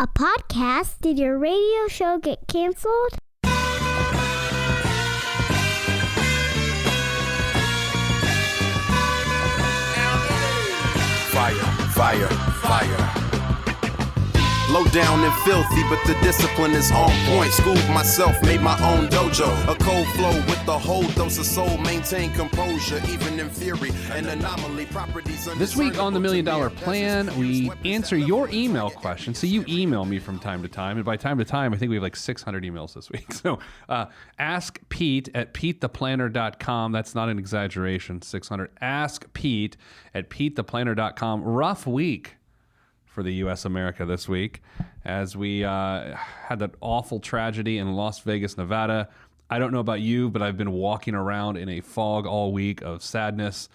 A podcast? Did your radio show get canceled? Fire. Low down and filthy, but the discipline is on point. Schooled myself, made my own dojo. A cold flow with the whole dose of soul. Maintain composure, even in theory. An anomaly, properties. This week on the $1 Million Plan, we answer your email questions. So you email me from time to time, and by time to time, I think we have like 600 emails this week. So ask Pete at PeteThePlanner.com. That's not an exaggeration, 600. Ask Pete at PeteThePlanner.com. Rough week for the U.S. America this week, as we had that awful tragedy in Las Vegas, Nevada. I don't know about you, but I've been walking around in a fog all week of sadness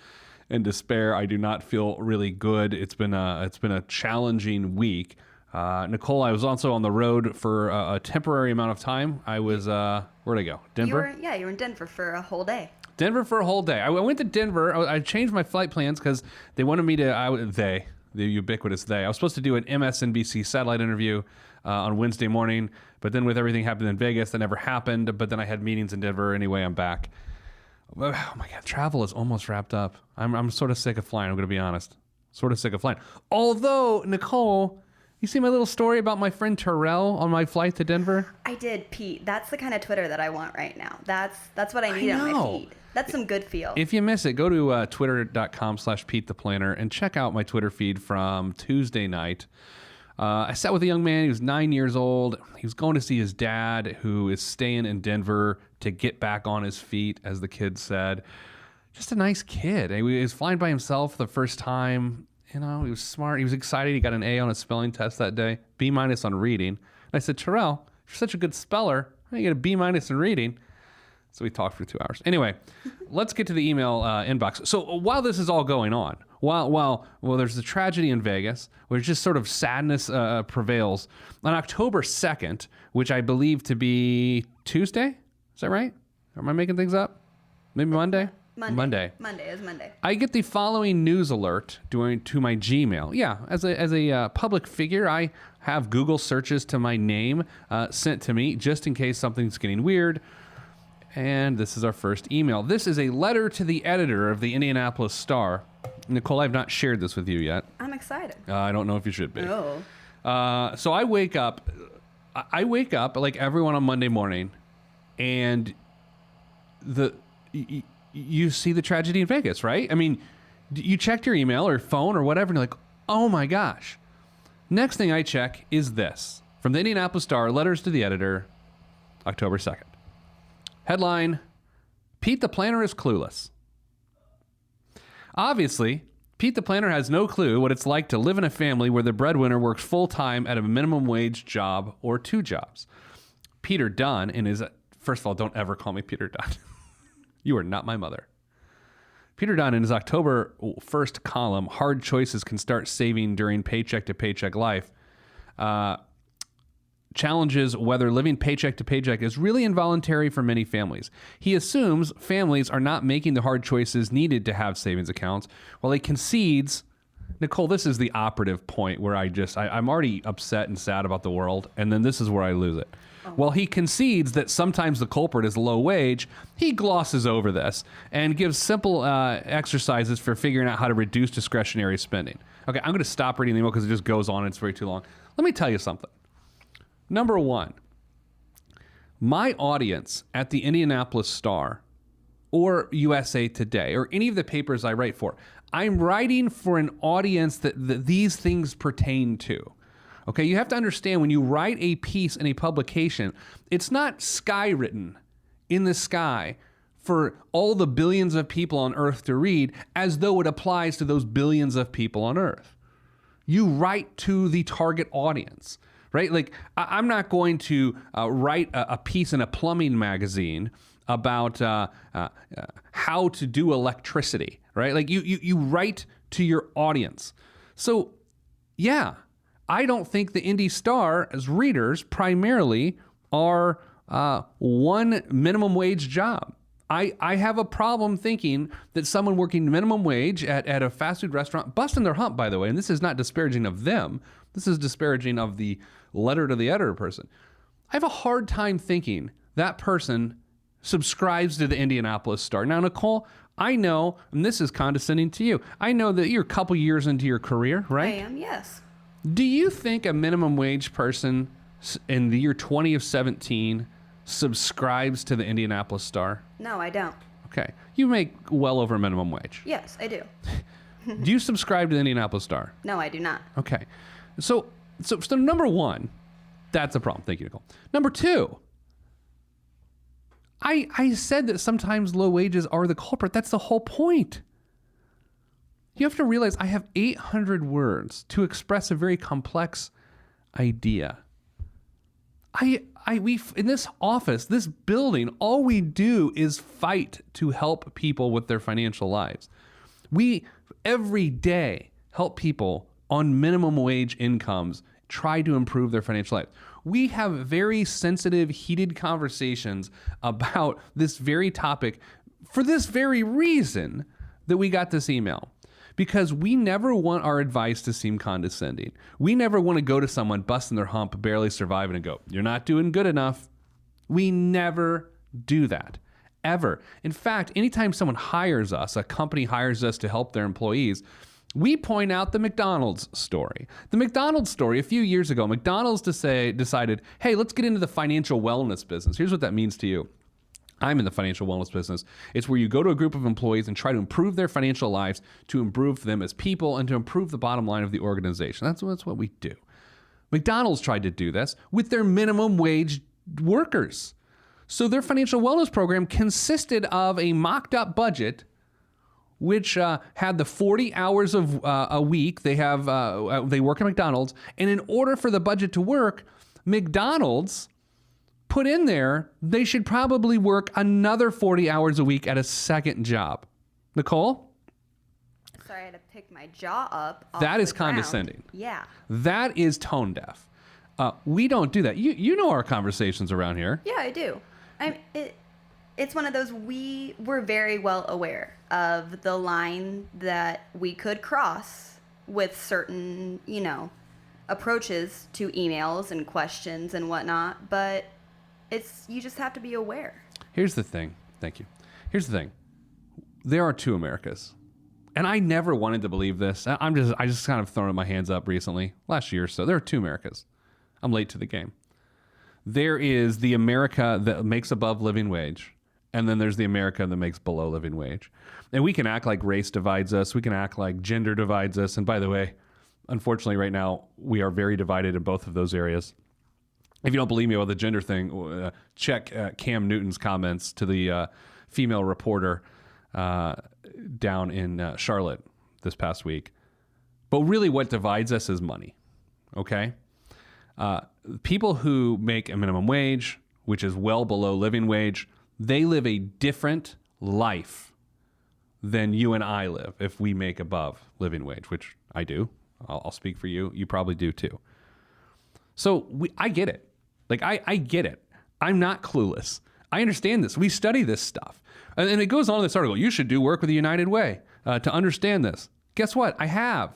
and despair. I do not feel really good. It's been a challenging week. Nicole, I was also on the road for a temporary amount of time. I was where'd I go? Denver? You were in Denver for a whole day. Denver for a whole day. I went to Denver. I changed my flight plans because they wanted me to. The ubiquitous they. I was supposed to do an MSNBC satellite interview on Wednesday morning, but then with everything happening in Vegas, that never happened. But then I had meetings in Denver. Anyway, I'm back. Oh my God, travel is almost wrapped up. I'm sort of sick of flying, I'm going to be honest. Sort of sick of flying. Although, Nicole, you see my little story about my friend Terrell on my flight to Denver? I did, Pete. That's the kind of Twitter that I want right now. That's what I need on my feed. That's some good feel. If you miss it, go to twitter.com/PeteThePlanner and check out my Twitter feed from Tuesday night. I sat with a young man. He was 9 years old. He was going to see his dad, who is staying in Denver to get back on his feet, as the kid said. Just a nice kid. He was flying by himself the first time. You know, he was smart. He was excited. He got an A on a spelling test that day, B- on reading. And I said, Terrell, you're such a good speller. How do you get a B- in reading? So we talked for 2 hours. Anyway, let's get to the email inbox. So while this is all going on, while there's the tragedy in Vegas, where just sort of sadness prevails, on October 2nd, which I believe to be Tuesday, is that right? Or am I making things up? Maybe Monday? Monday. Monday is Monday. I get the following news alert to my Gmail. Yeah, as a public figure, I have Google searches to my name sent to me just in case something's getting weird. And this is our first email. This is a letter to the editor of the Indianapolis Star. Nicole, I've not shared this with you yet. I'm excited. I don't know if you should be. Oh. So I wake up like everyone on Monday morning, and you see the tragedy in Vegas, right? I mean, you checked your email or phone or whatever, and you're like, oh my gosh. Next thing I check is this. From the Indianapolis Star, letters to the editor, October 2nd. Headline, Pete the Planner is clueless. Obviously, Pete the Planner has no clue what it's like to live in a family where the breadwinner works full-time at a minimum wage job or 2 jobs. Peter Dunn first of all, don't ever call me Peter Dunn. You are not my mother. Peter Dunn in his October 1st column, Hard Choices Can Start Saving During Paycheck to Paycheck Life, challenges whether living paycheck to paycheck is really involuntary for many families. He assumes families are not making the hard choices needed to have savings accounts, while he concedes, Nicole, this is the operative point where I'm already upset and sad about the world, and then this is where I lose it. While he concedes that sometimes the culprit is low wage, he glosses over this and gives simple exercises for figuring out how to reduce discretionary spending. Okay, I'm going to stop reading the email because it just goes on and it's very too long. Let me tell you something. Number one, my audience at the Indianapolis Star or USA Today or any of the papers I write for, I'm writing for an audience that these things pertain to. Okay, you have to understand when you write a piece in a publication, it's not skywritten in the sky for all the billions of people on Earth to read as though it applies to those billions of people on Earth. You write to the target audience. Right? Like, I'm not going to write a piece in a plumbing magazine about how to do electricity, right? Like, you write to your audience. So, yeah, I don't think the Indy Star, as readers, primarily are one minimum wage job. I have a problem thinking that someone working minimum wage at a fast food restaurant, busting their hump, by the way, and this is not disparaging of them. This is disparaging of the letter to the editor person. I have a hard time thinking that person subscribes to the Indianapolis Star. Now, Nicole, I know, and this is condescending to you, I know that you're a couple years into your career, right? I am, yes. Do you think a minimum wage person in the year 2017 subscribes to the Indianapolis Star? No, I don't. Okay. You make well over minimum wage. Yes, I do. Do you subscribe to the Indianapolis Star? No, I do not. Okay. So number one, that's a problem. Thank you, Nicole. Number two, I said that sometimes low wages are the culprit. That's the whole point. You have to realize I have 800 words to express a very complex idea. We in this office, this building, all we do is fight to help people with their financial lives. We every day help people on minimum wage incomes try to improve their financial life. We have very sensitive, heated conversations about this very topic for this very reason that we got this email. Because we never want our advice to seem condescending. We never want to go to someone busting their hump, barely surviving, and go, "You're not doing good enough." We never do that, ever. In fact, anytime someone hires us, a company hires us to help their employees, we point out the McDonald's story. The McDonald's story, a few years ago, McDonald's decided, hey, let's get into the financial wellness business. Here's what that means to you. I'm in the financial wellness business. It's where you go to a group of employees and try to improve their financial lives, to improve them as people, and to improve the bottom line of the organization. That's what we do. McDonald's tried to do this with their minimum wage workers. So their financial wellness program consisted of a mocked up budget, which had the 40 hours of a week. They work at McDonald's. And in order for the budget to work, McDonald's put in there, they should probably work another 40 hours a week at a second job. Nicole? Sorry, I had to pick my jaw up. That is condescending. Yeah. That is tone deaf. We don't do that. You know our conversations around here. Yeah, I do. It's one of those, we're very well aware of the line that we could cross with certain, approaches to emails and questions and whatnot, but you just have to be aware. Here's the thing. Thank you. Here's the thing. There are two Americas. And I never wanted to believe this. I just kind of thrown my hands up recently, last year or so. There are two Americas. I'm late to the game. There is the America that makes above living wage, and then there's the America that makes below living wage. And we can act like race divides us. We can act like gender divides us. And by the way, unfortunately right now, we are very divided in both of those areas. If you don't believe me about the gender thing, check Cam Newton's comments to the female reporter down in Charlotte this past week. But really what divides us is money, okay? People who make a minimum wage, which is well below living wage, they live a different life than you and I live if we make above living wage, which I do. I'll speak for you. You probably do too. So I get it. Like, I get it. I'm not clueless. I understand this. We study this stuff. And it goes on in this article. You should do work with the United Way to understand this. Guess what? I have.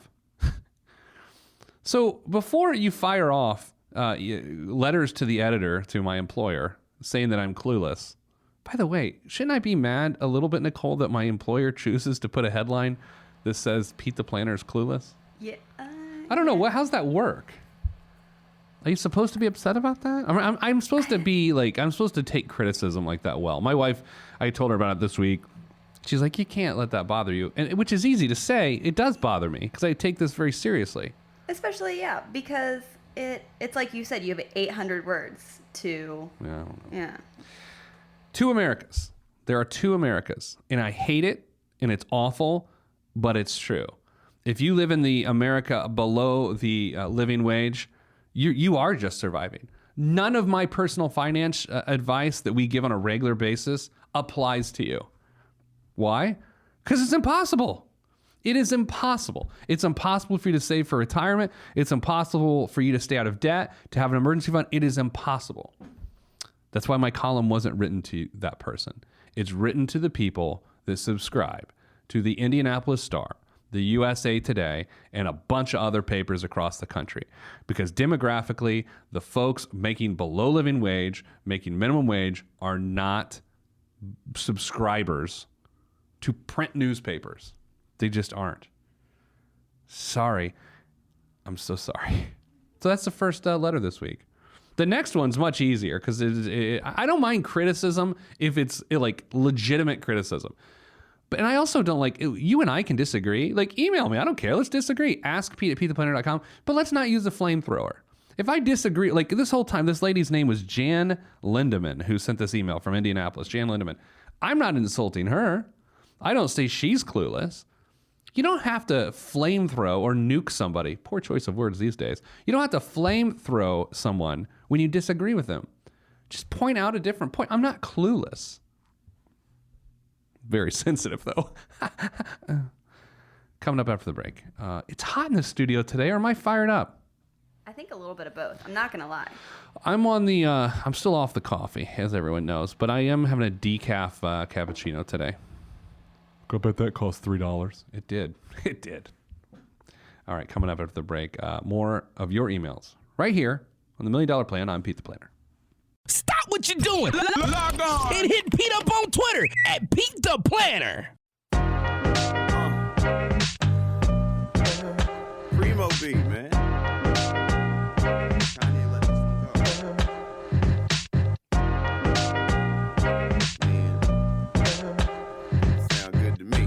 So before you fire off letters to the editor, to my employer, saying that I'm clueless, by the way, shouldn't I be mad a little bit, Nicole, that my employer chooses to put a headline that says Pete the Planner is clueless? Yeah. I don't know. How's that work? Are you supposed to be upset about that? I'm supposed to be like, I'm supposed to take criticism like that well. My wife, I told her about it this week. She's like, you can't let that bother you. And which is easy to say. It does bother me because I take this very seriously. Especially, yeah, because it's like you said, you have 800 words to... Yeah, I don't know. Yeah. Two Americas. There are two Americas. And I hate it, and it's awful, but it's true. If you live in the America below the living wage, you are just surviving. None of my personal finance advice that we give on a regular basis applies to you. Why? Because it's impossible. It is impossible. It's impossible for you to save for retirement. It's impossible for you to stay out of debt, to have an emergency fund. It is impossible. That's why my column wasn't written to that person. It's written to the people that subscribe to the Indianapolis Star, the USA Today, and a bunch of other papers across the country. Because demographically, the folks making below living wage, making minimum wage, are not subscribers to print newspapers. They just aren't. Sorry. I'm so sorry. So that's the first letter this week. The next one's much easier because I don't mind criticism if it's like legitimate criticism. And I also don't like, you and I can disagree. Like, email me. I don't care. Let's disagree. askpete@petetheplanner.com. But let's not use a flamethrower. If I disagree, like this whole time, this lady's name was Jan Lindemann, who sent this email from Indianapolis. Jan Lindemann. I'm not insulting her. I don't say she's clueless. You don't have to flamethrow or nuke somebody. Poor choice of words these days. You don't have to flamethrow someone when you disagree with them. Just point out a different point. I'm not clueless. Very sensitive, though. Coming up after the break. It's hot in the studio today, or am I fired up? I think a little bit of both. I'm not going to lie. I'm still off the coffee, as everyone knows, but I am having a decaf cappuccino today. I bet that cost $3. It did. It did. All right, coming up after the break, more of your emails right here on the $1 Million Plan. I'm Pete the Planner. Stop what you're doing. Log on and hit Pete up on Twitter at Pete the Planner. Primo beat, man. Kanye let this one go. Man. Sound good to me.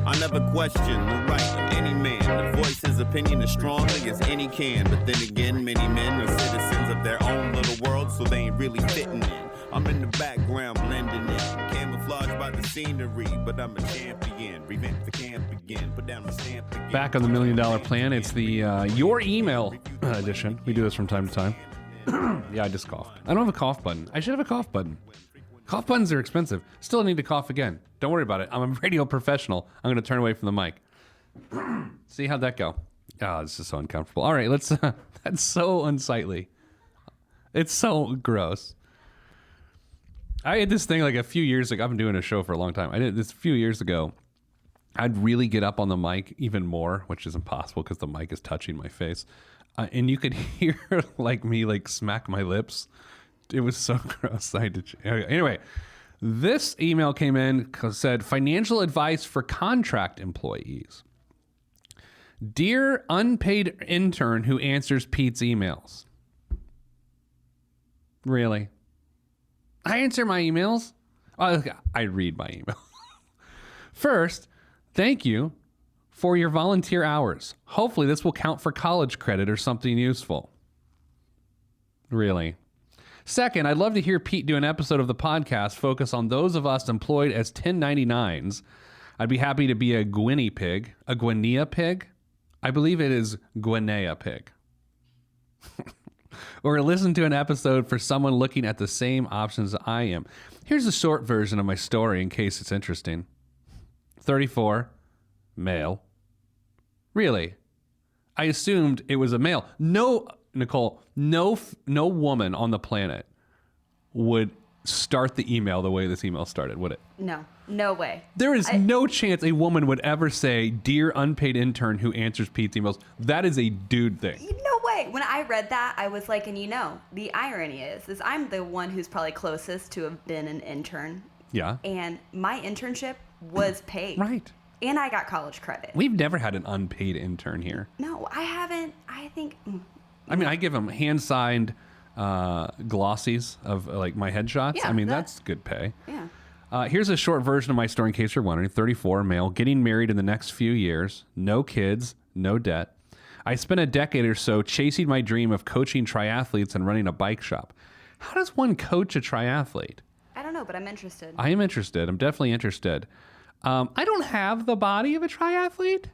I never question the right of any man to voice his opinion as strongly as any can. But then again, many men are citizens of their own little world, so they ain't really fitting in. I'm in the background blending in, camouflaged by the scenery, but I'm a champion. Revamp the camp again, put down the stamp again. Back on the $1 Million Plan, it's the Your Email edition. We do this from time to time. Yeah, I just coughed. I don't have a cough button. I should have a cough button. Cough buttons are expensive. Still need to cough again. Don't worry about it. I'm a radio professional. I'm going to turn away from the mic. See how'd that go? Oh, this is so uncomfortable. All right, let's. That's so unsightly. It's so gross. I had this thing like a few years ago. I've been doing a show for a long time. I did this a few years ago. I'd really get up on the mic even more, which is impossible because the mic is touching my face. And you could hear like me like smack my lips. It was so gross. I had to. Anyway, this email came in, said financial advice for contract employees. Dear unpaid intern who answers Pete's emails. Really? I answer my emails? I read my email. First, thank you for your volunteer hours. Hopefully this will count for college credit or something useful. Really? Second, I'd love to hear Pete do an episode of the podcast focus on those of us employed as 1099s. I'd be happy to be a guinea pig. A guinea pig? I believe it is guinea pig. Or listen to an episode for someone looking at the same options I am. Here's a short version of my story in case it's interesting. 34, male. Really? I assumed it was a male. No, Nicole, no woman on the planet would start the email the way this email started, would it? No way. There is no chance a woman would ever say, "Dear unpaid intern who answers Pete's emails." That is a dude thing. No way. When I read that, I was like, and the irony is I'm the one who's probably closest to have been an intern. Yeah. And my internship was paid. Right. And I got college credit. We've never had an unpaid intern here. No, I haven't. I think. I mean, I give them hand-signed glossies of like my headshots. Yeah, I mean, that's good pay. Yeah. Here's a short version of my story in case you're wondering. 34, male, getting married in the next few years, no kids, no debt. I spent a decade or so chasing my dream of coaching triathletes and running a bike shop. How does one coach a triathlete? I don't know, but I'm interested. I am interested. I'm definitely interested. I don't have the body of a triathlete.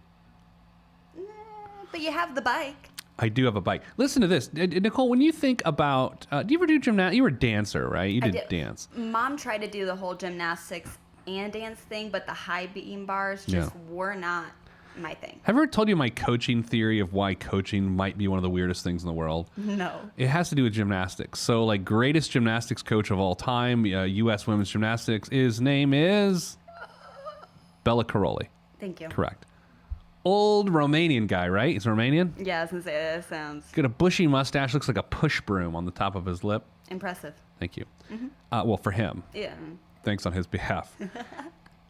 But you have the bike. I do have a bike. Listen to this. Nicole, when you think about, do you ever do gymnastics? You were a dancer, right? You did dance. Mom tried to do the whole gymnastics and dance thing, but the high beam bars just were not my thing. Have I ever told you my coaching theory of why coaching might be one of the weirdest things in the world? No. It has to do with gymnastics. So, like, greatest gymnastics coach of all time, U.S. women's gymnastics, his name is... Bela Karolyi. Thank you. Correct. Old Romanian guy, right? He's Romanian? Yeah, I was going to say, that sounds Got a bushy mustache, looks like a push broom on the top of his lip. impressive. Thank you. Well, for him. Yeah. Thanks on his behalf.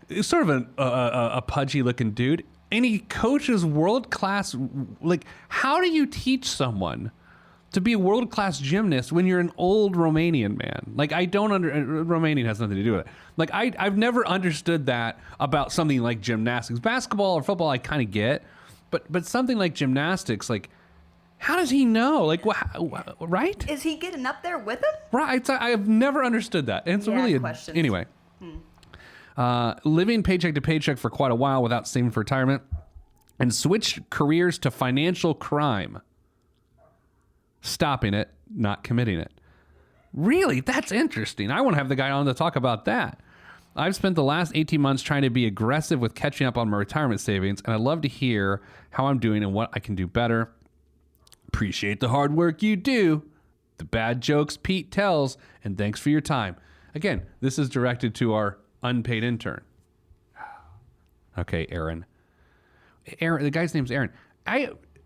He's sort of a pudgy-looking dude. And he coaches world-class... Like, how do you teach someone to be a world-class gymnast when you're an old Romanian man? Like, I don't Romanian has nothing to do with it. Like, I've never understood that about something like gymnastics. Basketball or football, I kind of get. But something like gymnastics, like, how does he know? Like, right? Is he getting up there with him? Right. I have never understood that. And it's really... questions. Anyway. Living paycheck to paycheck for quite a while without saving for retirement, and switched careers to financial crime. Stopping it, not committing it. Really? That's interesting. I want to have the guy on to talk about that. I've spent the last 18 months trying to be aggressive with catching up on my retirement savings, and I'd love to hear how I'm doing and what I can do better. Appreciate the hard work you do. The bad jokes Pete tells, and thanks for your time. Again, this is directed to our unpaid intern. Okay, Aaron. Aaron, the guy's name's Aaron.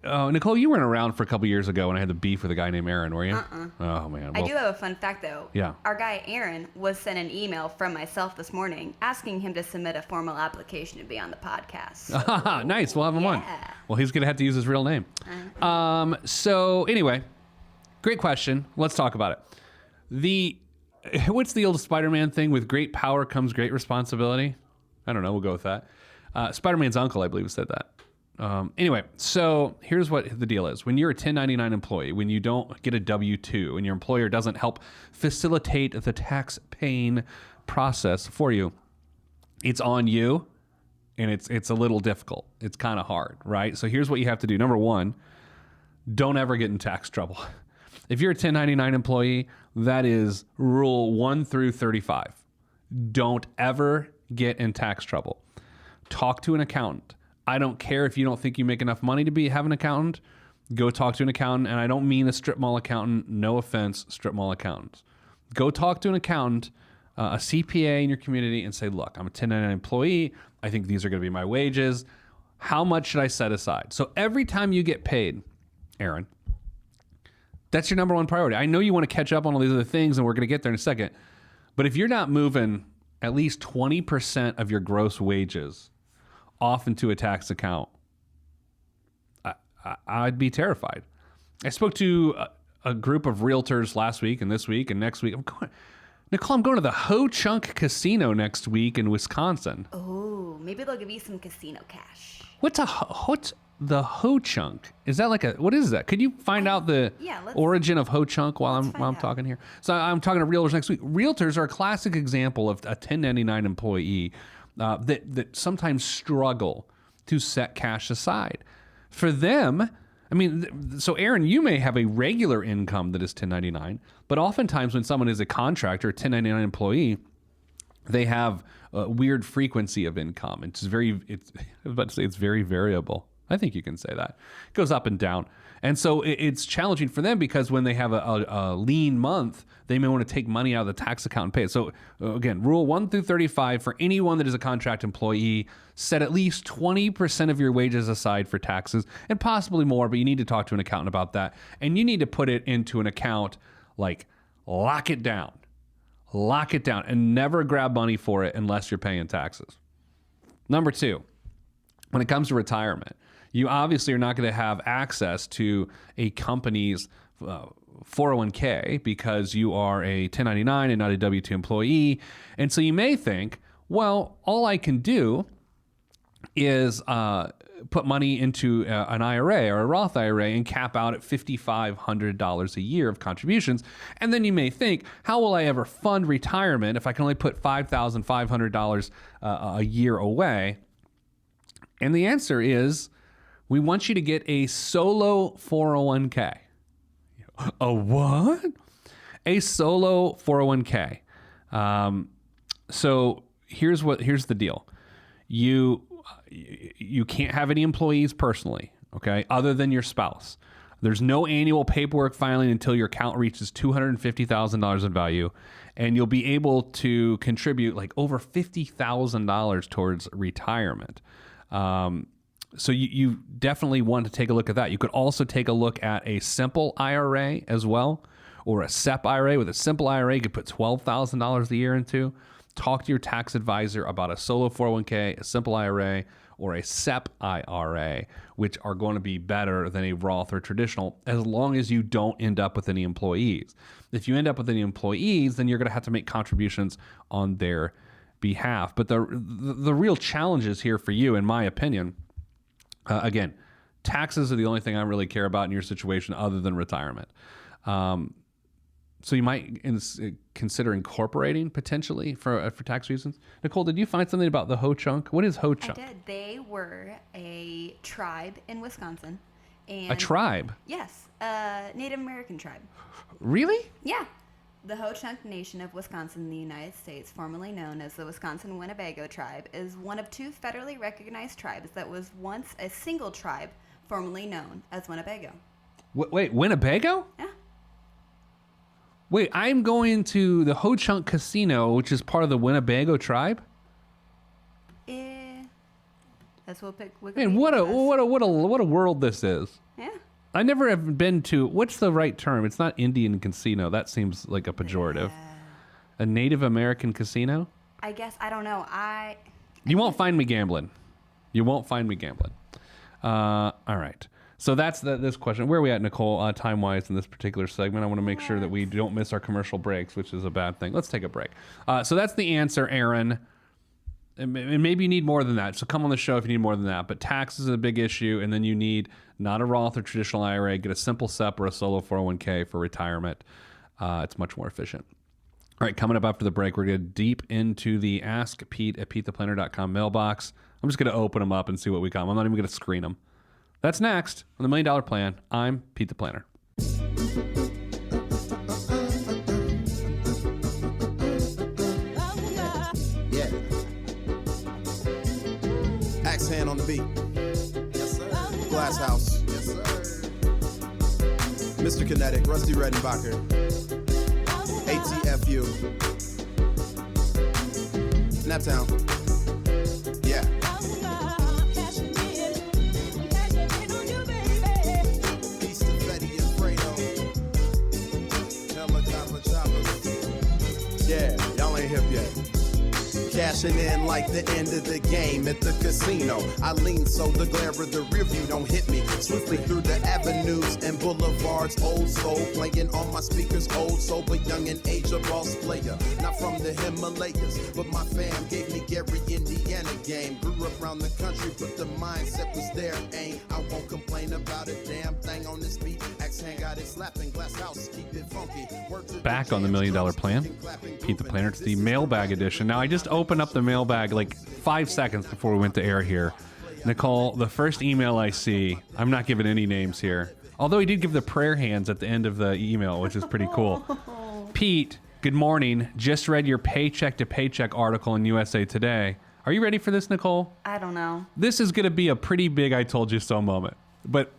Nicole, you weren't around for a couple years ago when I had the beef with a guy named Aaron, were you? Oh, man. I do have a fun fact, though. Yeah. Our guy, Aaron, was sent an email from myself this morning asking him to submit a formal application to be on the podcast. So, nice. We'll have him on. yeah. Well, he's going to have to use his real name. So, anyway, great question. Let's talk about it. What's the old Spider-Man thing? With great power comes great responsibility? I don't know. We'll go with that. Spider-Man's uncle, I believe, said that. Anyway, so here's what the deal is. When you're a 1099 employee, when you don't get a W-2, and your employer doesn't help facilitate the tax-paying process for you, it's on you, and it's a little difficult. It's kind of hard, right? So here's what you have to do. Number one, don't ever get in tax trouble. If you're a 1099 employee, that is rule 1 through 35. Don't ever get in tax trouble. Talk to an accountant. I don't care if you don't think you make enough money to have an accountant. Go talk to an accountant, and I don't mean a strip mall accountant. No offense, strip mall accountants. Go talk to an accountant, a CPA in your community, and say, look, I'm a 1099 employee. I think these are going to be my wages. How much should I set aside? So every time you get paid, Aaron, that's your number one priority. I know you want to catch up on all these other things, and we're going to get there in a second. But if you're not moving at least 20% of your gross wages off into a tax account, I'd be terrified. I spoke to a group of realtors last week and this week and next week. Nicole, I'm going to the Ho Chunk Casino next week in Wisconsin. Oh, maybe they'll give you some casino cash. What's the Ho Chunk? Is that like what is that? Could you find out the origin of Ho Chunk while I'm talking here? So I'm talking to realtors next week. Realtors are a classic example of a 1099 employee that sometimes struggle to set cash aside. For them, I mean, so Aaron, you may have a regular income that is 1099, but oftentimes when someone is a contractor, a 1099 employee, they have a weird frequency of income. I was about to say it's very variable. I think you can say that. It goes up and down. And so it's challenging for them because when they have a lean month, they may want to take money out of the tax account and pay it. So again, rule 1 through 35 for anyone that is a contract employee, set at least 20% of your wages aside for taxes and possibly more, but you need to talk to an accountant about that. And you need to put it into an account, like lock it down and never grab money for it unless you're paying taxes. Number 2, when it comes to retirement, you obviously are not going to have access to a company's 401k because you are a 1099 and not a W-2 employee. And so you may think, well, all I can do is put money into an IRA or a Roth IRA and cap out at $5,500 a year of contributions. And then you may think, how will I ever fund retirement if I can only put $5,500 a year away? And the answer is, we want you to get a solo 401k. A what? A solo 401k. So here's the deal. You can't have any employees personally, okay, other than your spouse. There's no annual paperwork filing until your account reaches $250,000 in value, and you'll be able to contribute like over $50,000 towards retirement. So you definitely want to take a look at that. You could also take a look at a simple IRA as well, or a SEP IRA. With a simple IRA, you could put $12,000 a year into. Talk to your tax advisor about a solo 401k, a simple IRA, or a SEP IRA, which are going to be better than a Roth or traditional, as long as you don't end up with any employees. If you end up with any employees, then you're going to have to make contributions on their behalf. But the real challenges here for you, in my opinion, again, taxes are the only thing I really care about in your situation other than retirement. So you might consider incorporating potentially for tax reasons. Nicole, did you find something about the Ho-Chunk? What is Ho-Chunk? I did. They were a tribe in Wisconsin. And a tribe? Yes, a Native American tribe. Really? Yeah. The Ho-Chunk Nation of Wisconsin in the United States, formerly known as the Wisconsin Winnebago tribe, is one of two federally recognized tribes that was once a single tribe, formerly known as Winnebago. Wait, Winnebago? Yeah. Wait, I'm going to the Ho-Chunk Casino, which is part of the Winnebago tribe? That's what Wikipedia Man, what a world this is. Yeah. I never have been to, what's the right term? It's not Indian casino. That seems like a pejorative. A Native American casino? I guess, I don't know. You won't find me gambling. You won't find me gambling. All right. So that's this question. Where are we at, Nicole, time-wise in this particular segment? I want to make sure that we don't miss our commercial breaks, which is a bad thing. Let's take a break. So that's the answer, Aaron. And maybe you need more than that. So come on the show if you need more than that. But taxes is a big issue, and then you need not a Roth or traditional IRA. Get a simple SEP or a solo 401k for retirement. It's much more efficient. All right, coming up after the break, we're going to deep into the Ask Pete at PeteThePlanner.com mailbox. I'm just going to open them up and see what we got. I'm not even going to screen them. That's next on the $1 Million Plan. I'm Pete the Planner. Yeah. Axe hand on the beat. Yes, sir. Glass House. Yes, sir. Mr. Kinetic, Rusty Redenbacher. ATFU. Naptown. Yeah. Yeah, y'all ain't hip yet. Cashing in like the end of the game at the casino. I lean so the glare of the rear view don't hit me. Swiftly through the avenues and boulevards. Old soul playing on my speakers. Old soul but young in age, a boss player. Not from the Himalayas, but my fam gave me Gary, Indiana game. Grew up around the country, but the mindset was there. Ain't I won't complain about a damn thing on this beat. Axe hand got it slapping. Glass house, keep it funky. Back on the $1 Million Plan, Pete the Planner. It's the mailbag edition. Now, I just opened up the mailbag like 5 seconds before we went to air here. Nicole, the first email I see, I'm not giving any names here, although he did give the prayer hands at the end of the email, which is pretty cool. Pete, good morning. Just read your paycheck to paycheck article in USA Today. Are you ready for this, Nicole? I don't know. This is going to be a pretty big I told you so moment, but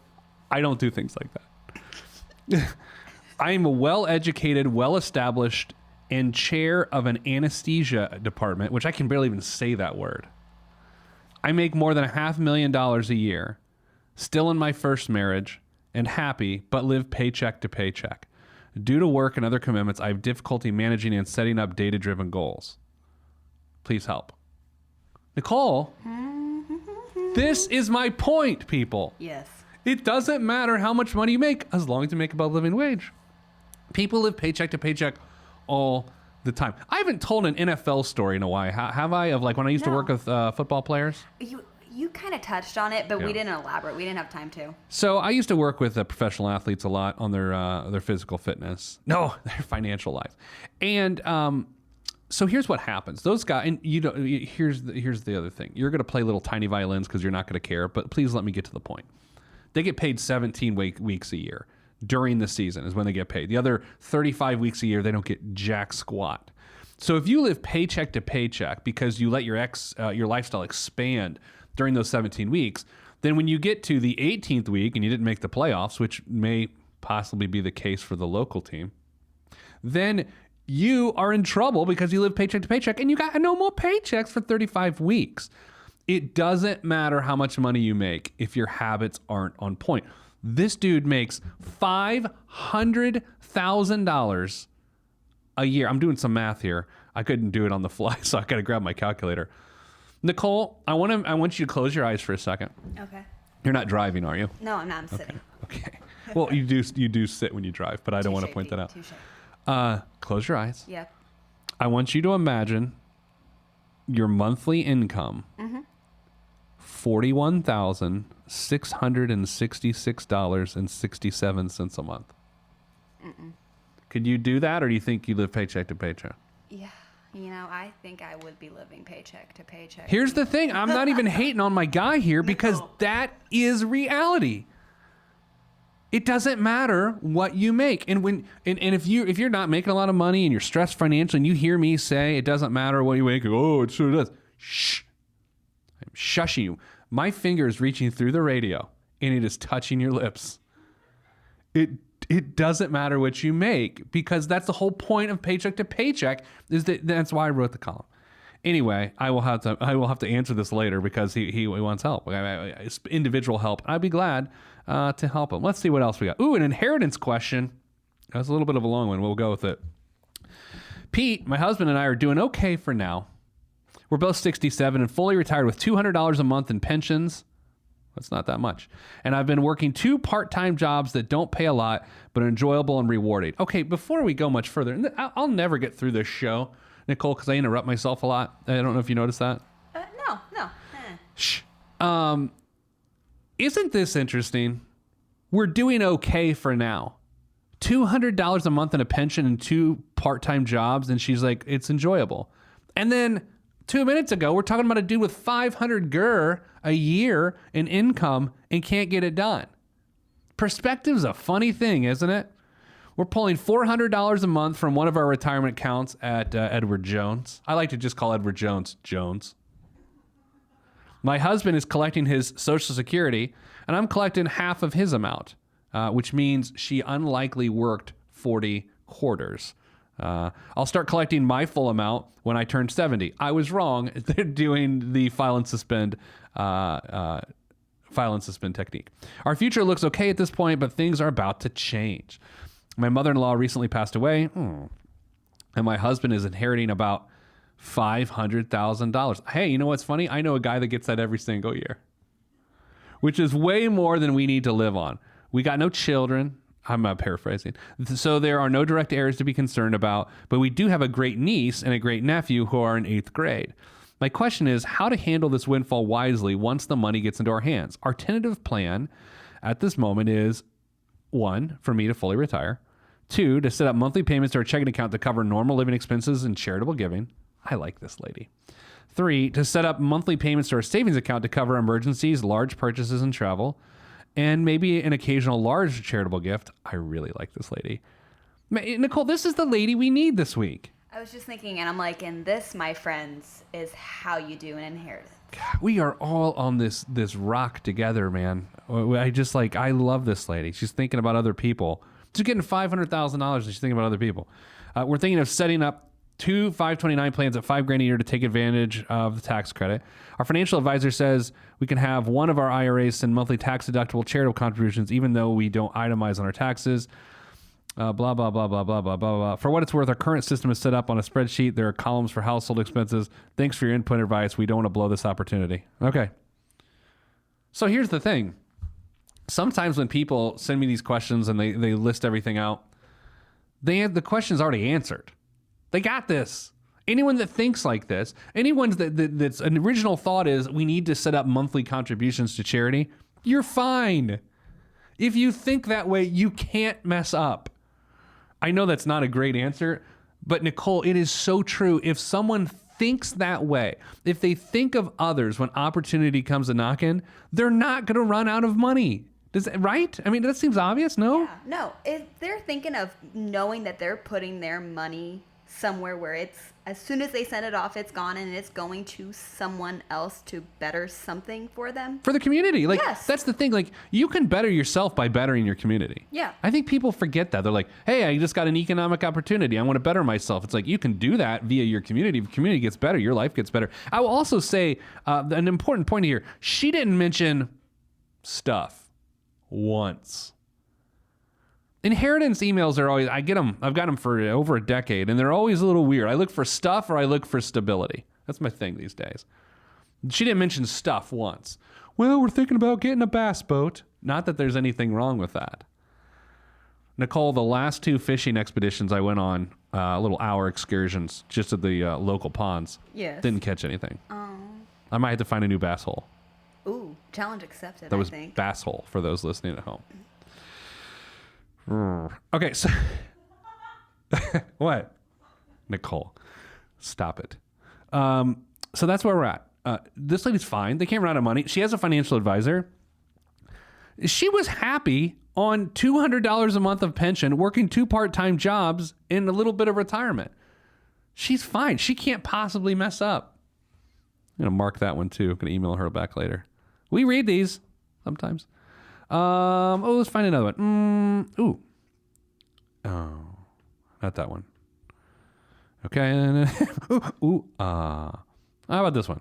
I don't do things like that. I am a well-educated, well-established, and chair of an anesthesia department, which I can barely even say that word. I make more than $500,000 a year, still in my first marriage, and happy, but live paycheck to paycheck. Due to work and other commitments, I have difficulty managing and setting up data-driven goals. Please help. Nicole, this is my point, people. Yes. It doesn't matter how much money you make as long as you make above living wage. People live paycheck to paycheck all the time. I haven't told an NFL story in a while, have I? Of like when I used to work with football players? You kind of touched on it, but Yeah. we didn't elaborate. We didn't have time to. So I used to work with professional athletes a lot on their physical fitness. No, their financial lives. And so here's what happens. Those guys, and here's the other thing. You're going to play little tiny violins because you're not going to care, but please let me get to the point. They get paid 17 weeks a year. During the season is when they get paid. The other 35 weeks a year, they don't get jack squat. So if you live paycheck to paycheck because you let your lifestyle expand during those 17 weeks, Then when you get to the 18th week and you didn't make the playoffs, which may possibly be the case for the local team, then you are in trouble because you live paycheck to paycheck and you got no more paychecks for 35 weeks. It doesn't matter how much money you make if your habits aren't on point. This dude makes $500,000 a year. I'm doing some math here. I couldn't do it on the fly, so I got to grab my calculator. Nicole, I want you to close your eyes for a second. Okay. You're not driving, are you? No, I'm not. I'm sitting. Okay. Well, you do sit when you drive, but I don't want to point that out. Close your eyes. Yep. I want you to imagine your monthly income, $41,666.67 a month. Could you do that, or do you think you live paycheck to paycheck? Yeah. I think I would be living paycheck to paycheck. Here's the thing. I'm not even hating on my guy here because that is reality. It doesn't matter what you make. And if you're not making a lot of money and you're stressed financially and you hear me say it doesn't matter what you make, oh, it sure does. Shh. I'm shushing you. My finger is reaching through the radio and it is touching your lips. It doesn't matter what you make because that's the whole point of paycheck to paycheck that's why I wrote the column. Anyway, I will have to answer this later because he wants help, individual help. I'd be glad to help him. Let's see what else we got. Ooh, an inheritance question. That's a little bit of a long one. We'll go with it. Pete, my husband, and I are doing okay for now. We're both 67 and fully retired with $200 a month in pensions. That's not that much. And I've been working 2 part-time jobs that don't pay a lot, but are enjoyable and rewarding. Okay, before we go much further, and I'll never get through this show, Nicole, because I interrupt myself a lot. I don't know if you noticed that. No. Shh. Isn't this interesting? We're doing okay for now. $200 a month in a pension and 2 part-time jobs, and she's like, it's enjoyable. And then 2 minutes ago, we're talking about a dude with 500 GER a year in income and can't get it done. Perspective's a funny thing, isn't it? We're pulling $400 a month from one of our retirement accounts at Edward Jones. I like to just call Edward Jones Jones. My husband is collecting his Social Security, and I'm collecting half of his amount, which means she unlikely worked 40 quarters. I'll start collecting my full amount when I turn 70. I was wrong. They're doing the file and suspend technique. Our future looks okay at this point, but things are about to change. My mother-in-law recently passed away, and my husband is inheriting about $500,000. Hey, you know what's funny? I know a guy that gets that every single year, which is way more than we need to live on. We got no children. I'm not paraphrasing. So there are no direct heirs to be concerned about, but we do have a great niece and a great nephew who are in 8th grade. My question is how to handle this windfall wisely once the money gets into our hands. Our tentative plan at this moment is 1, for me to fully retire. 2, to set up monthly payments to our checking account to cover normal living expenses and charitable giving. I like this lady. 3, to set up monthly payments to our savings account to cover emergencies, large purchases, and travel. And maybe an occasional large charitable gift. I really like this lady. Nicole, this is the lady we need this week. I was just thinking, and I'm like, and this, my friends, is how you do an inheritance. God, we are all on this rock together, man. I love this lady. She's thinking about other people. She's getting $500,000 and she's thinking about other people. We're thinking of setting up 2 529 plans at $5,000 a year to take advantage of the tax credit. Our financial advisor says we can have one of our IRAs send monthly tax deductible charitable contributions, even though we don't itemize on our taxes. Blah, blah, blah, blah, blah, blah, blah, blah. For what it's worth, our current system is set up on a spreadsheet. There are columns for household expenses. Thanks for your input and advice. We don't want to blow this opportunity. Okay. So here's the thing. Sometimes when people send me these questions and they list everything out, the question's already answered. They got this. Anyone that thinks like this, anyone that's an original thought is we need to set up monthly contributions to charity, you're fine. If you think that way, you can't mess up. I know that's not a great answer, but Nicole, it is so true. If someone thinks that way, if they think of others when opportunity comes a knocking, they're not going to run out of money. Right? I mean, that seems obvious, no? Yeah, no. If they're thinking of knowing that they're putting their money somewhere where it's, as soon as they send it off, it's gone and it's going to someone else to better something for them. For the community. Like, Yes. that's the thing. Like, you can better yourself by bettering your community. Yeah. I think people forget that. They're like, hey, I just got an economic opportunity. I want to better myself. It's like, you can do that via your community. If the community gets better, your life gets better. I will also say an important point here. She didn't mention stuff once. Inheritance emails are always, I've got them for over a decade, and they're always a little weird. I look for stuff or I look for stability. That's my thing these days. She didn't mention stuff once. Well, we're thinking about getting a bass boat. Not that there's anything wrong with that. Nicole, the last 2 fishing expeditions I went on, little hour excursions just at the local ponds, Yes. didn't catch anything. I might have to find a new bass hole. Ooh, challenge accepted, That was I think. bass hole for those listening at home. Okay, so what? Nicole, stop it. So that's where we're at. This lady's fine. They can't run out of money. She has a financial advisor. She was happy on $200 a month of pension, working 2 part-time jobs and a little bit of retirement. She's fine. She can't possibly mess up. I'm going to mark that one too. I'm going to email her back later. We read these sometimes. Let's find another one. Oh, not that one. Okay. How about this one?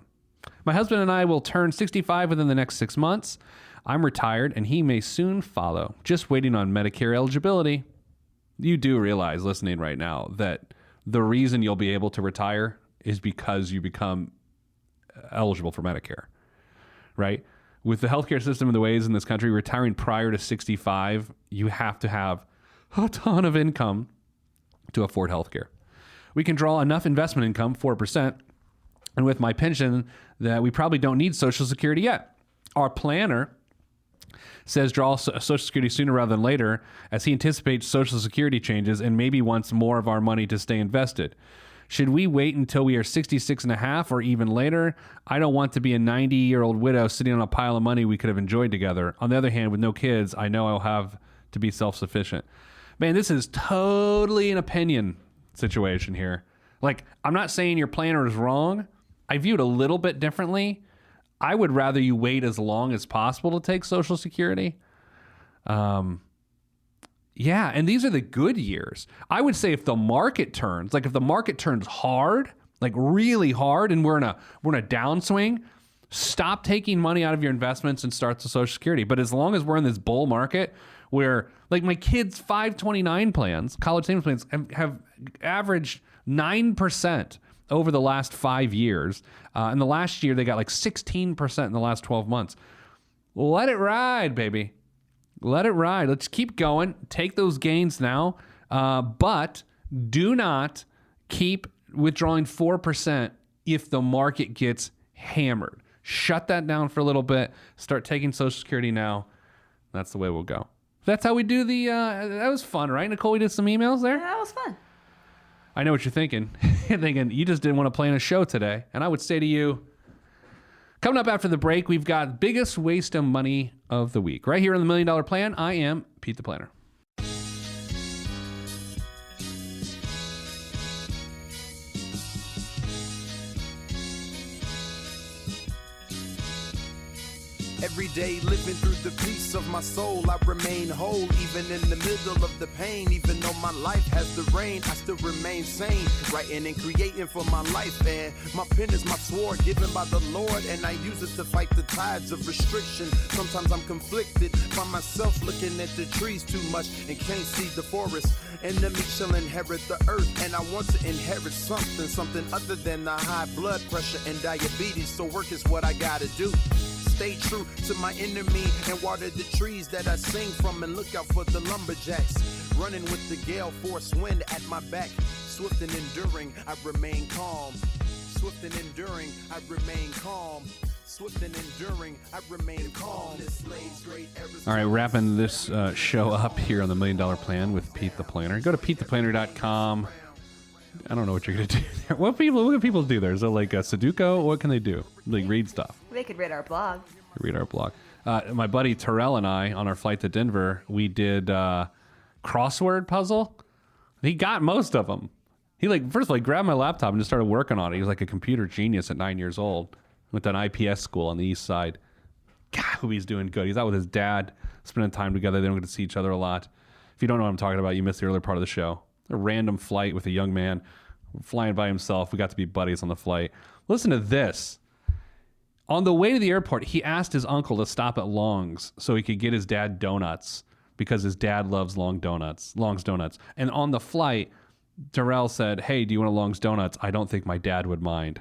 My husband and I will turn 65 within the next 6 months. I'm retired and he may soon follow. Just waiting on Medicare eligibility. You do realize, listening right now, that the reason you'll be able to retire is because you become eligible for Medicare, right? With the healthcare system and the ways in this country, retiring prior to 65, you have to have a ton of income to afford healthcare. We can draw enough investment income, 4%, and with my pension, that we probably don't need Social Security yet. Our planner says draw Social Security sooner rather than later, as he anticipates Social Security changes and maybe wants more of our money to stay invested. Should we wait until we are 66 and a half or even later? I don't want to be a 90-year-old widow sitting on a pile of money we could have enjoyed together. On the other hand, with no kids, I know I'll have to be self-sufficient. Man, this is totally an opinion situation here. Like, I'm not saying your planner is wrong. I view it a little bit differently. I would rather you wait as long as possible to take Social Security. Yeah, and these are the good years. I would say if the market turns, like if the market turns hard, like really hard, and we're in a downswing, stop taking money out of your investments and start the Social Security. But as long as we're in this bull market where, like, my kids' 529 plans, college savings plans, have averaged 9% over the last 5 years. And the last year, they got like 16% in the last 12 months. Let it ride, baby. Let it ride. Let's keep going. Take those gains now. But do not keep withdrawing 4% if the market gets hammered. Shut that down for a little bit. Start taking Social Security now. That's the way we'll go. That's how we do the... that was fun, right, Nicole? We did some emails there? Yeah, that was fun. I know what you're thinking. You're thinking, you just didn't want to play in a show today. And I would say to you, coming up after the break, we've got biggest waste of money of the week. Right here on the $1 Million Plan, I am Pete the Planner. Every day living through the peace of my soul, I remain whole, even in the middle of the pain. Even though my life has the rain, I still remain sane, writing and creating for my life. And my pen is my sword given by the Lord, and I use it to fight the tides of restriction. Sometimes I'm conflicted, find myself looking at the trees too much and can't see the forest. Enemy shall inherit the earth, and I want to inherit something other than the high blood pressure and diabetes. So work is what I gotta do. Stay true to my enemy and water the trees that I sing from, and look out for the lumberjacks running with the gale force wind at my back. Swift and enduring, I remain calm. Swift and enduring, I remain calm. Swift and enduring, I remain calm. All right, wrapping this show up here on the $1 Million Plan with Pete the Planner. Go to PeteThePlanner.com. I don't know what you're going to do there. What can people do there? Is it like a Sudoku? What can they do? Like read stuff? They could read our blog. Read our blog. My buddy Terrell and I, on our flight to Denver, we did crossword puzzle. He got most of them. He first of all, he grabbed my laptop and just started working on it. He was like a computer genius at 9 years old. Went to an IPS school on the east side. God, he's doing good. He's out with his dad, spending time together. They don't get to see each other a lot. If you don't know what I'm talking about, you missed the earlier part of the show. A random flight with a young man flying by himself. We got to be buddies on the flight. Listen to this. On the way to the airport, he asked his uncle to stop at Long's so he could get his dad donuts because his dad loves Long's Donuts. And on the flight, Darrell said, hey, do you want a Long's Donuts? I don't think my dad would mind.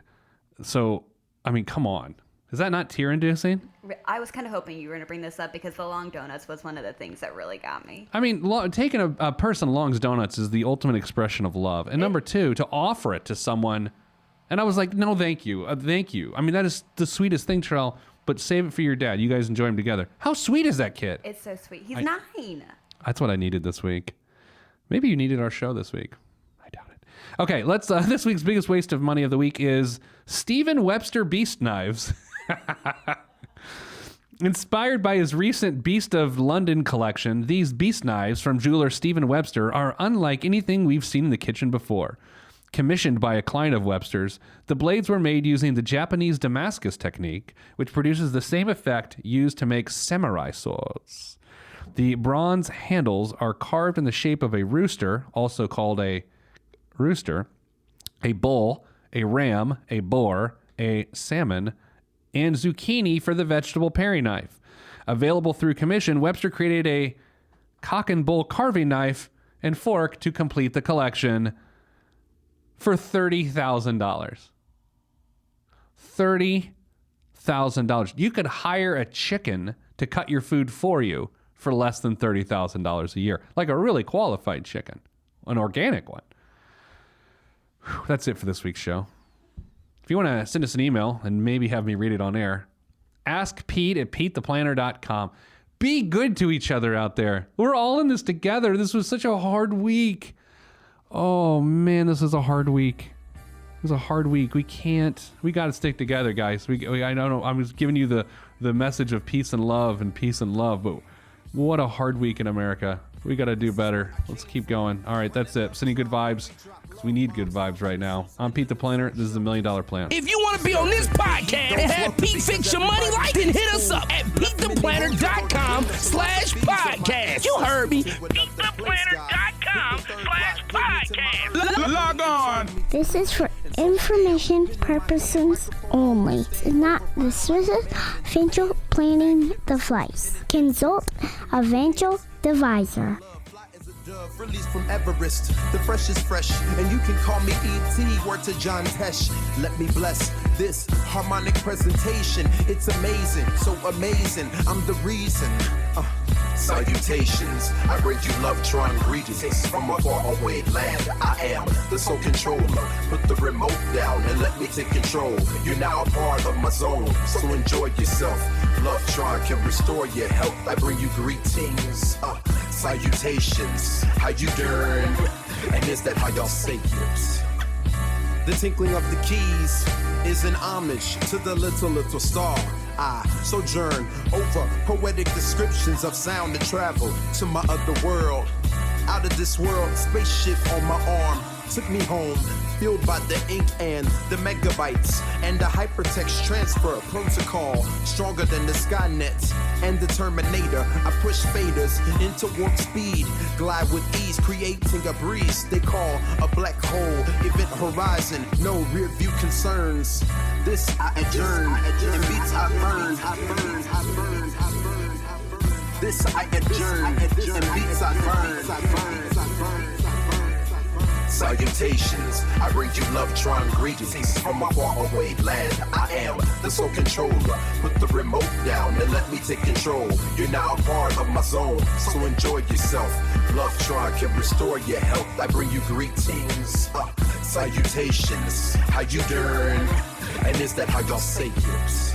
So, I mean, come on. Is that not tear-inducing? I was kind of hoping you were going to bring this up because the Long Donuts was one of the things that really got me. I mean, taking a person Long's Donuts is the ultimate expression of love. And number two, to offer it to someone. And I was like, no, thank you. Thank you. I mean, that is the sweetest thing, Terrell. But save it for your dad. You guys enjoy him together. How sweet is that kid? It's so sweet. He's 9. That's what I needed this week. Maybe you needed our show this week. I doubt it. Okay, let's. This week's biggest waste of money of the week is Stephen Webster Beast Knives. Inspired by his recent Beast of London collection, these beast knives from jeweler Stephen Webster are unlike anything we've seen in the kitchen before. Commissioned by a client of Webster's, the blades were made using the Japanese Damascus technique, which produces the same effect used to make samurai swords. The bronze handles are carved in the shape of a rooster, also called a rooster, a bull, a ram, a boar, a salmon, and zucchini for the vegetable paring knife. Available through commission, Webster created a cock and bull carving knife and fork to complete the collection for $30,000. $30,000. You could hire a chicken to cut your food for you for less than $30,000 a year. Like a really qualified chicken, an organic one. Whew, that's it for this week's show. If you want to send us an email and maybe have me read it on air, askpete@petetheplanner.com. Be good to each other out there. We're all in this together. This was such a hard week. Oh, man, this is a hard week. It was a hard week. We got to stick together, guys. I don't know. I was giving you the message of peace and love, but what a hard week in America. We got to do better. Let's keep going. All right, that's it. Sending good vibes. We need good vibes right now. I'm Pete the Planner. This is the $1 Million Plan. If you want to be on this podcast and have Pete fix your money life, then hit us up at PeteThePlanner.com/podcast. You heard me. PeteThePlanner.com/podcast. Log on. This is for information purposes only. It's not the specific financial planning device. Consult a financial advisor. Released from Everest, the fresh is fresh, and you can call me E.T. Word to John Tesh. Let me bless this harmonic presentation. It's amazing, so amazing. I'm the reason. Salutations, I bring you love-tron greetings from a faraway land. I am the sole controller. Put the remote down and let me take control. You're now a part of my zone, so enjoy yourself. Love-tron can restore your health. I bring you greetings. Salutations, how you doing? And is that how y'all say it? The tinkling of the keys is an homage to the little star. I sojourn over poetic descriptions of sound and travel to my other world. Out of this world, spaceship on my arm took me home, fueled by the ink and the megabytes and the hypertext transfer protocol, stronger than the Skynet and the Terminator. I push faders into warp speed, glide with ease, creating a breeze they call a black hole. Event horizon, no rear view concerns. This I adjourn, and beats I burn. This I adjourn, and beats I burn. Salutations, I bring you love-tron greetings from a faraway land. I am the sole controller. Put the remote down and let me take control. You're now a part of my zone, so enjoy yourself. Love-tron can restore your health. I bring you greetings. Salutations, how you doing? And is that how y'all say it?